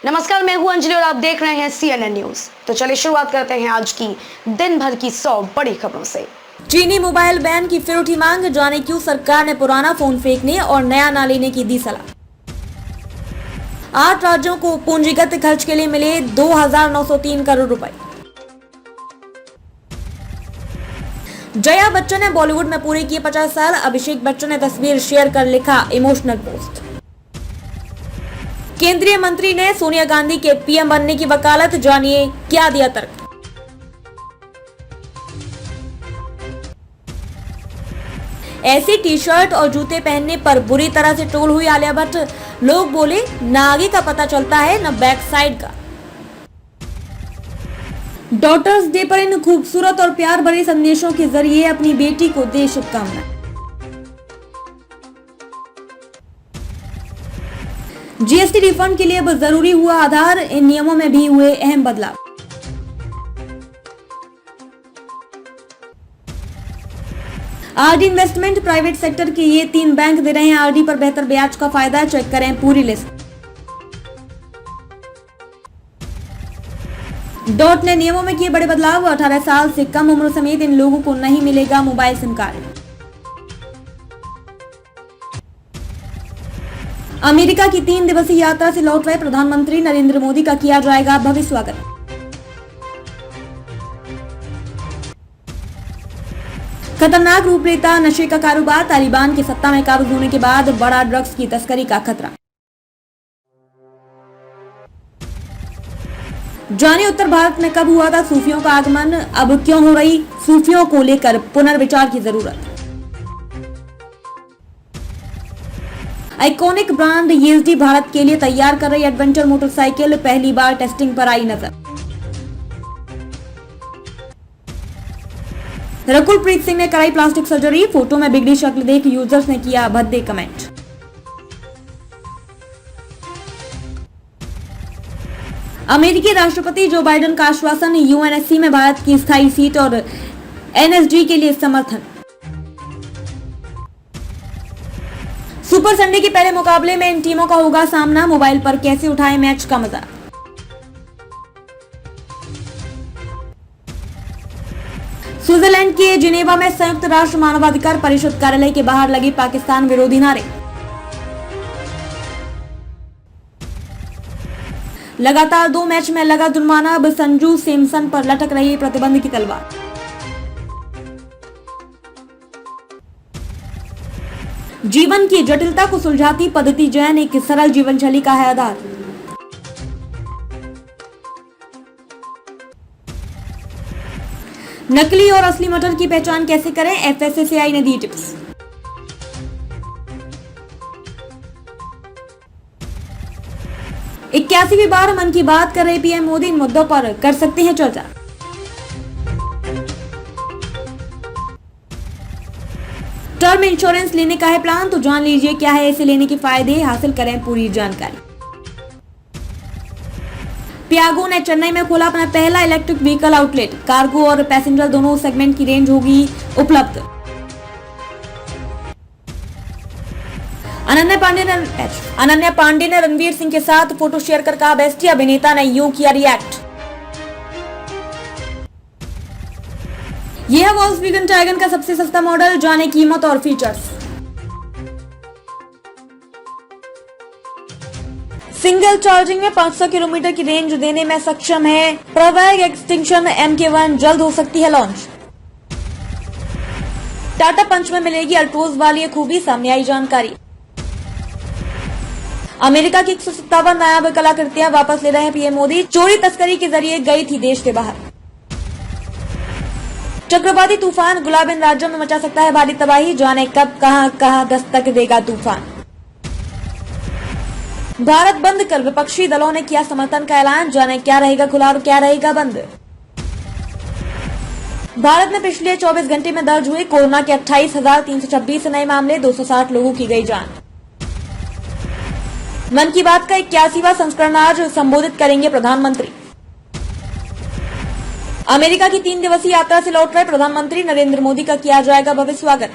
नमस्कार, मैं हूं अंजलि और आप देख रहे हैं CNN न्यूज। तो चलिए शुरुआत करते हैं आज की दिन भर की 100 बड़ी खबरों से। चीनी मोबाइल बैन की फिर उठी मांग, जाने क्यों सरकार ने पुराना फोन फेंकने और नया ना लेने की दी सलाह। 8 राज्यों को पूंजीगत खर्च के लिए मिले 2,903 करोड़ रुपए। जया बच्चन ने बॉलीवुड में पूरे किए 50 साल, अभिषेक बच्चन ने तस्वीर शेयर कर लिखा इमोशनल पोस्ट। केंद्रीय मंत्री ने सोनिया गांधी के पीएम बनने की वकालत, जानिए क्या दिया तर्क। ऐसी टी शर्ट और जूते पहनने पर बुरी तरह से ट्रोल हुई आलिया भट्ट। लोग बोले न आगे का पता चलता है न बैक साइड का। डॉटर्स डे पर इन खूबसूरत और प्यार भरे संदेशों के जरिए अपनी बेटी को दे शुभकामनाएं। जीएसटी रिफंड के लिए अब जरूरी हुआ आधार, इन नियमों में भी हुए अहम बदलाव। आरडी इन्वेस्टमेंट प्राइवेट सेक्टर के ये 3 बैंक दे रहे हैं आरडी पर बेहतर ब्याज का फायदा, चेक करें पूरी लिस्ट। डॉट ने नियमों में किए बड़े बदलाव, 18 साल से कम उम्र समेत इन लोगों को नहीं मिलेगा मोबाइल सिम कार्ड। अमेरिका की 3 दिवसीय यात्रा से लौट रहे प्रधानमंत्री नरेंद्र मोदी का किया जाएगा भव्य स्वागत। खतरनाक रूपरेखा नशे का कारोबार, तालिबान की सत्ता में काबू होने के बाद बड़ा ड्रग्स की तस्करी का खतरा। जाने उत्तर भारत में कब हुआ था सूफियों का आगमन, अब क्यों हो रही सूफियों को लेकर पुनर्विचार की जरूरत। आइकॉनिक ब्रांड ईएसडी भारत के लिए तैयार कर रही एडवेंचर मोटरसाइकिल पहली बार टेस्टिंग पर आई नजर। रकुल प्रीत सिंह ने कराई प्लास्टिक सर्जरी, फोटो में बिगड़ी शक्ल देख यूजर्स ने किया भद्दे कमेंट। अमेरिकी राष्ट्रपति जो बाइडेन का आश्वासन, यूएनएससी में भारत की स्थायी सीट और एनएसजी के लिए समर्थन। सुपर संडे के पहले मुकाबले में इन टीमों का होगा सामना, मोबाइल पर कैसे उठाएं मैच का मजा। स्विट्जरलैंड के जिनेवा में संयुक्त राष्ट्र मानवाधिकार परिषद कार्यालय के बाहर लगे पाकिस्तान विरोधी नारे। लगातार 2 मैच में लगा जुर्माना, अब संजू सैमसन पर लटक रही प्रतिबंध की तलवार। जीवन की जटिलता को सुलझाती पद्धति जैन, एक सरल जीवन शैली का है आधार। नकली और असली मटर की पहचान कैसे करें, एफएसएसएआई ने दी टिप्स। इक्यासीवीं बार मन की बात कर रहे पीएम मोदी, इन मुद्दों पर कर सकते हैं चर्चा। टर्म इंश्योरेंस लेने का है प्लान, तो जान लीजिए क्या है इसे लेने के फायदे, हासिल करें पूरी जानकारी। पियागो ने चेन्नई में खोला अपना पहला इलेक्ट्रिक व्हीकल आउटलेट, कार्गो और पैसेंजर दोनों सेगमेंट की रेंज होगी उपलब्ध। अनन्या पांडे ने रणवीर सिंह के साथ फोटो शेयर कर कहा बेस्टी, अभिनेता ने यूं किया रिएक्ट। यह है वॉल्क्सवैगन टाइगन का सबसे सस्ता मॉडल, जाने कीमत और फीचर्स। सिंगल चार्जिंग में 500 किलोमीटर की रेंज देने में सक्षम है प्रवेग एक्सटिंक्शन MK1, जल्द हो सकती है लॉन्च। टाटा पंच में मिलेगी अल्ट्रोज वाली ये खूबी, सामने आई जानकारी। अमेरिका की 157 नायाब कलाकृतियां वापस ले रहे हैं पीएम मोदी, चोरी तस्करी के जरिए गई थी देश के बाहर। चक्रवाती तूफान गुलाब इन राज्यों में मचा सकता है भारी तबाही, जाने कब कहां दस्तक देगा तूफान। भारत बंद कर विपक्षी दलों ने किया समर्थन का ऐलान, जाने क्या रहेगा खुला और क्या रहेगा बंद। भारत में पिछले 24 घंटे में दर्ज हुए कोरोना के 28,326 नए मामले, 260 लोगों की गई जान। मन की बात का 81वां संस्करण आज संबोधित करेंगे प्रधानमंत्री। अमेरिका की 3 दिवसीय यात्रा से लौट रहे प्रधानमंत्री नरेंद्र मोदी का किया जाएगा भव्य स्वागत।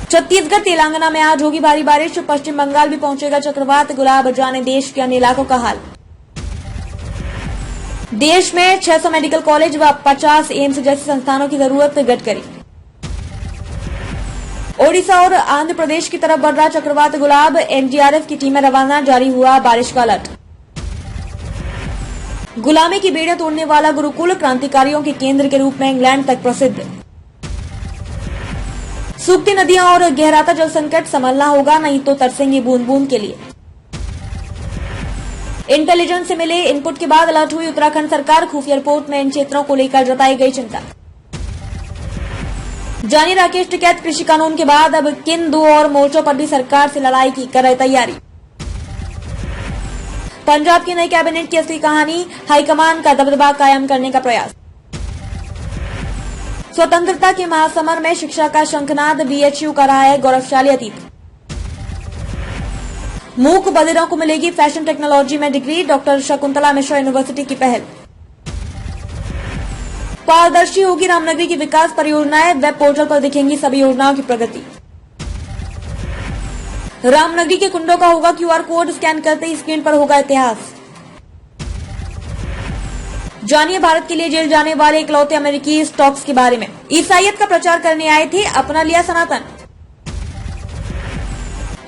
छत्तीसगढ़ तेलंगाना में आज होगी भारी बारिश, पश्चिम बंगाल भी पहुंचेगा चक्रवात, गुलाब जाने देश के अन्य इलाकों का हाल। देश में 600 मेडिकल कॉलेज व 50 एम्स जैसे संस्थानों की जरूरत, गडकरी। ओडिशा और आंध्र प्रदेश की तरफ बढ़ रहा चक्रवात गुलाब, एनडीआरएफ की टीमें रवाना, जारी हुआ बारिश का अलर्ट। गुलामी की बेड़ियां तोड़ने वाला गुरुकुल क्रांतिकारियों के केंद्र के रूप में इंग्लैंड तक प्रसिद्ध। सूखती नदियां और गहराता जल संकट, संभलना होगा नहीं तो तरसेंगे बूंद बूंद के लिए। इंटेलिजेंस से मिले इनपुट के बाद अलर्ट हुई उत्तराखंड सरकार, खुफिया रिपोर्ट में इन क्षेत्रों को लेकर जताई गई चिंता। जानिए राकेश टिकैत कृषि कानून के बाद अब किन दो और मोर्चों पर भी सरकार से लड़ाई की कर रहे तैयारी। पंजाब की नई कैबिनेट की असली कहानी, हाईकमान का दबदबा कायम करने का प्रयास। स्वतंत्रता के महासमर में शिक्षा का शंखनाद, बीएचयू का रहा है गौरवशाली अतीत। मूक बधिरों को मिलेगी फैशन टेक्नोलॉजी में degree, doctor Shakuntala Mishra university की पहल। पारदर्शी होगी रामनगरी की विकास परियोजनाएं, वेब पोर्टल पर दिखेंगी सभी योजनाओं की प्रगति। रामनगरी के कुंडों का होगा क्यूआर कोड, स्कैन करते ही स्क्रीन पर होगा इतिहास। जानिए भारत के लिए जेल जाने वाले इकलौते अमेरिकी स्टॉक्स के बारे में। ईसाईयत का प्रचार करने आए थे, अपना लिया सनातन।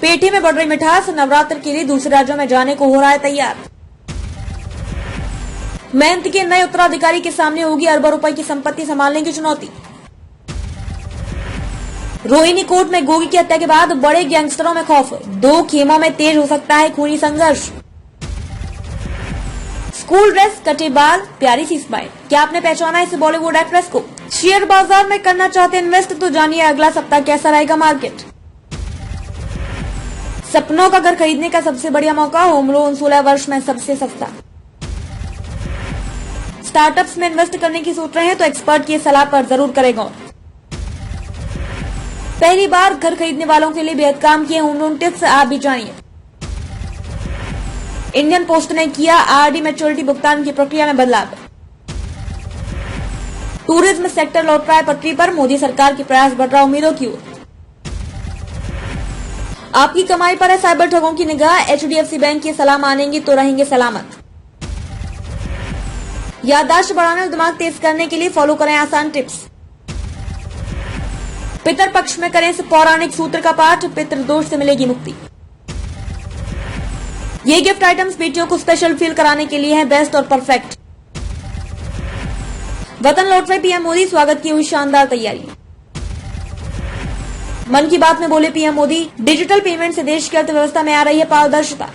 पेठी में बढ़ रही मिठास, नवरात्र के लिए दूसरे राज्यों में जाने को हो रहा है तैयार। महंत के नए उत्तराधिकारी के सामने होगी अरबों रुपए की संपत्ति संभालने की चुनौती। रोहिणी कोर्ट में गोगी की हत्या के बाद बड़े गैंगस्टरों में खौफ, 2 खेमों में तेज हो सकता है खूनी संघर्ष। स्कूल ड्रेस, कटे बाल, प्यारी सी स्माइल, क्या आपने पहचाना इस बॉलीवुड एक्ट्रेस को? शेयर बाजार में करना चाहते इन्वेस्ट तो जानिए अगला सप्ताह कैसा रहेगा मार्केट। सपनों का घर खरीदने का सबसे बढ़िया मौका, होम लोन 16 वर्ष में सबसे सस्ता। स्टार्टअप्स में इन्वेस्ट करने की सोच रहे हैं तो एक्सपर्ट की सलाह पर जरूर करेगा। पहली बार घर खरीदने वालों के लिए बेहद काम किए होम लोन टिप्स, आप भी जानिए। इंडियन पोस्ट ने किया आरडी मैच्योरिटी भुगतान की प्रक्रिया में बदलाव। टूरिज्म सेक्टर लौट रहा है पटरी पर, मोदी सरकार के प्रयास बढ़ रहा उम्मीदों की ओर। आपकी कमाई पर है साइबर ठगों की निगाह, एचडीएफसी बैंक की सलाह मानेंगे तो रहेंगे सलामत। याददाश्त बढ़ाने और दिमाग तेज करने के लिए फॉलो करें आसान टिप्स। पितर पक्ष में करें इस पौराणिक सूत्र का पाठ, पितृदोष से मिलेगी मुक्ति। ये गिफ्ट आइटम्स बेटियों को स्पेशल फील कराने के लिए हैं बेस्ट और परफेक्ट। वतन लौट रहे पीएम मोदी, स्वागत की हुई शानदार तैयारी। मन की बात में बोले पीएम मोदी, डिजिटल पेमेंट से देश की अर्थव्यवस्था में आ रही है पारदर्शिता।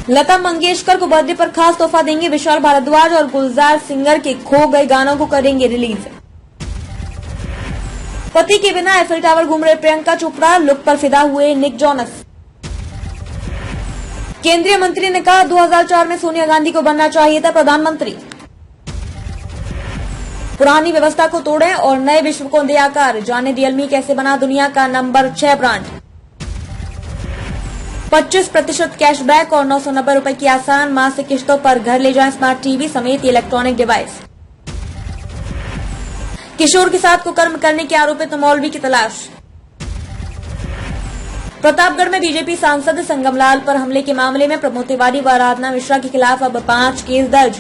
लता मंगेशकर को बर्थडे पर खास तोहफा देंगे विशाल भारद्वाज, और गुलजार सिंगर के खो गए गानों को करेंगे रिलीज। पति के बिना एफिल टावर घूम रहे प्रियंका चोपड़ा, लुक पर फिदा हुए निक जोनस। केंद्रीय मंत्री ने कहा 2004 में सोनिया गांधी को बनना चाहिए था प्रधानमंत्री। पुरानी व्यवस्था को तोड़ें और नए विश्व को दे आकार, जाने रियलमी कैसे बना दुनिया का नंबर 6 ब्रांड। 25% कैशबैक और 990 रुपए की आसान मासिक किश्तों पर घर ले जाएं स्मार्ट टीवी समेत इलेक्ट्रॉनिक डिवाइस। किशोर के साथ कुकर्म करने के आरोपित मौलवी की तलाश। प्रतापगढ़ में बीजेपी सांसद संगमलाल पर हमले के मामले में प्रमोद तिवारी व आराधना मिश्रा के खिलाफ अब 5 केस दर्ज।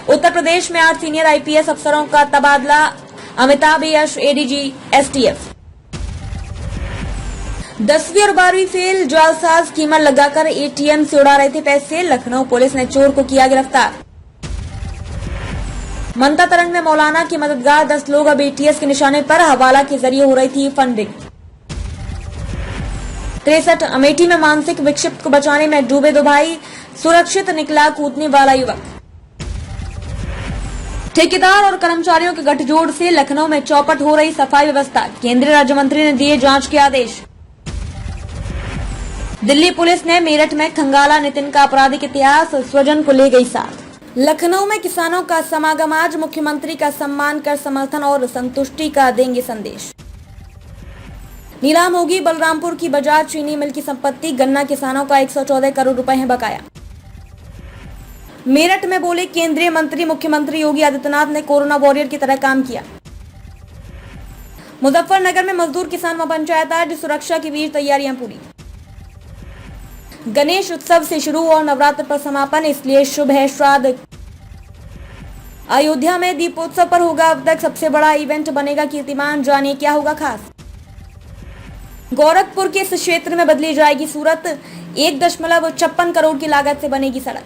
उत्तर प्रदेश में 8 सीनियर आईपीएस अफसरों का तबादला, अमिताभ यश एडीजी एसटीएफ। 10वीं और 12वीं फेल, जालसाज स्कीमर लगाकर एटीएम से उड़ा रहे थे पैसे, लखनऊ पुलिस ने चोर को किया गिरफ्तार। मनता तरंग में मौलाना की मददगार 10 लोग अब एटीएस के निशाने पर, हवाला के जरिए हो रही थी फंडिंग। 63 अमेठी में मानसिक विक्षिप्त को बचाने में डूबे 2 भाई, सुरक्षित निकला कूदने वाला युवक। ठेकेदार और कर्मचारियों के गठजोड़ से लखनऊ में चौपट हो रही सफाई व्यवस्था, केंद्रीय राज्य मंत्री ने दिए जांच के आदेश। दिल्ली पुलिस ने मेरठ में खंगाला नितिन का आपराधिक इतिहास, स्वजन को ले गई साथ। लखनऊ में किसानों का समागम आज, मुख्यमंत्री का सम्मान कर समर्थन और संतुष्टि का देंगे संदेश। नीलाम होगी बलरामपुर की बजाज चीनी मिल की संपत्ति, गन्ना किसानों का 114 करोड़ रुपए है बकाया। मेरठ में बोले केंद्रीय मंत्री, मुख्यमंत्री योगी आदित्यनाथ ने कोरोना वॉरियर की तरह काम किया। मुजफ्फरनगर में मजदूर किसान महापंचायत आज सुरक्षा के बीच तैयारियां पूरी। गणेश उत्सव से शुरू और नवरात्र पर समापन, इसलिए शुभ है श्राद्ध। अयोध्या में दीपोत्सव पर होगा अब तक सबसे बड़ा इवेंट, बनेगा कीर्तिमान, जानिए क्या होगा खास। गोरखपुर के इस क्षेत्र में बदली जाएगी सूरत, 1.56 करोड़ की लागत से बनेगी सड़क।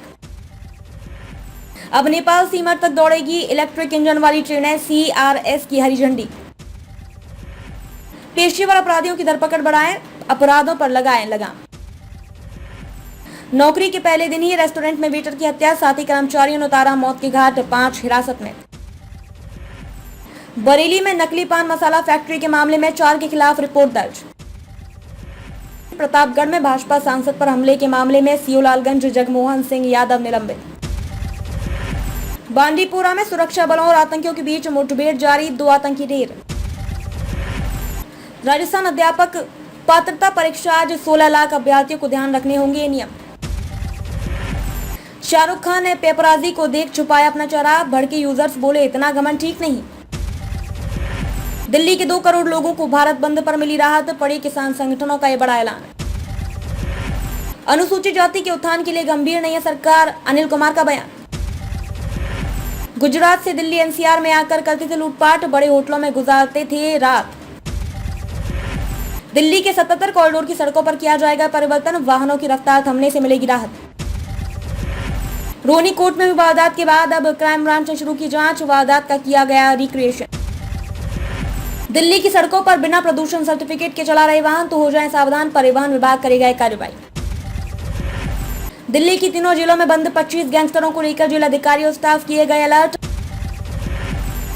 अब नेपाल सीमा तक दौड़ेगी इलेक्ट्रिक इंजन वाली ट्रेनें, CRS की हरी झंडी। पेशेवर अपराधियों की धरपकड़ बढ़ाएं, अपराधों पर लगाएं लगाम। नौकरी के पहले दिन ही रेस्टोरेंट में वेटर की हत्या, साथी कर्मचारियों ने उतारा मौत के घाट, 5 हिरासत में। बरेली में नकली पान मसाला फैक्ट्री के मामले में 4 के खिलाफ रिपोर्ट दर्ज। प्रतापगढ़ में भाजपा सांसद पर हमले के मामले में सियोलालगंज जगमोहन सिंह यादव निलंबित। बांडीपुरा में सुरक्षा बलों और आतंकियों के बीच मुठभेड़ जारी, 2 आतंकी ढेर। राजस्थान अध्यापक पात्रता परीक्षा आज 16 लाख अभ्यर्थियों को ध्यान रखने होंगे नियम। शाहरुख खान ने पेपराजी को देख छुपाया अपना चेहरा, भड़के यूजर्स बोले इतना घमंड ठीक नहीं। दिल्ली के 2 करोड़ लोगों को भारत बंद पर मिली राहत, पड़े किसान संगठनों का यह बड़ा ऐलान। अनुसूचित जाति के उत्थान के लिए गंभीर नहीं है सरकार, अनिल कुमार का बयान। गुजरात से दिल्ली NCR में आकर करते थे लूटपाट, बड़े होटलों में गुजारते थे रात। दिल्ली के 77 कॉरिडोर की सड़कों पर किया जाएगा परिवर्तन, वाहनों की रफ्तार थमने से मिलेगी राहत। रोनी कोर्ट में हुई वारदात के बाद अब क्राइम ब्रांच ने शुरू की जांच, वारदात का किया गया रिक्रिएशन। दिल्ली की सड़कों पर बिना प्रदूषण सर्टिफिकेट के चला रहे वाहन तो हो जाएं सावधान, परिवहन विभाग करेगा कार्रवाई। दिल्ली की तीनों जेलों में बंद 25 गैंगस्टरों को लेकर जेल अधिकारी और स्टाफ किए गए अलर्ट।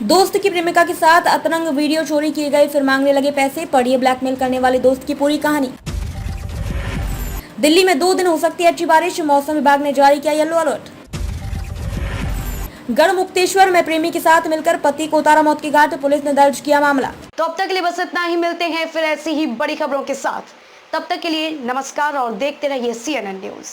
दोस्त की प्रेमिका के साथ अतरंग वीडियो चोरी किए गए, फिर मांगने लगे पैसे, पढ़िए ब्लैकमेल करने वाले दोस्त की पूरी कहानी। दिल्ली में 2 दिन हो सकती है अच्छी बारिश, मौसम विभाग ने जारी किया येलो अलर्ट। गढ़मुक्तेश्वर में प्रेमी के साथ मिलकर पति को उतारा मौत के घाट, पुलिस ने दर्ज किया मामला। तो अब तक के लिए बस इतना ही, मिलते हैं फिर ऐसी ही बड़ी खबरों के साथ। तब तक के लिए नमस्कार और देखते रहिए CNN न्यूज।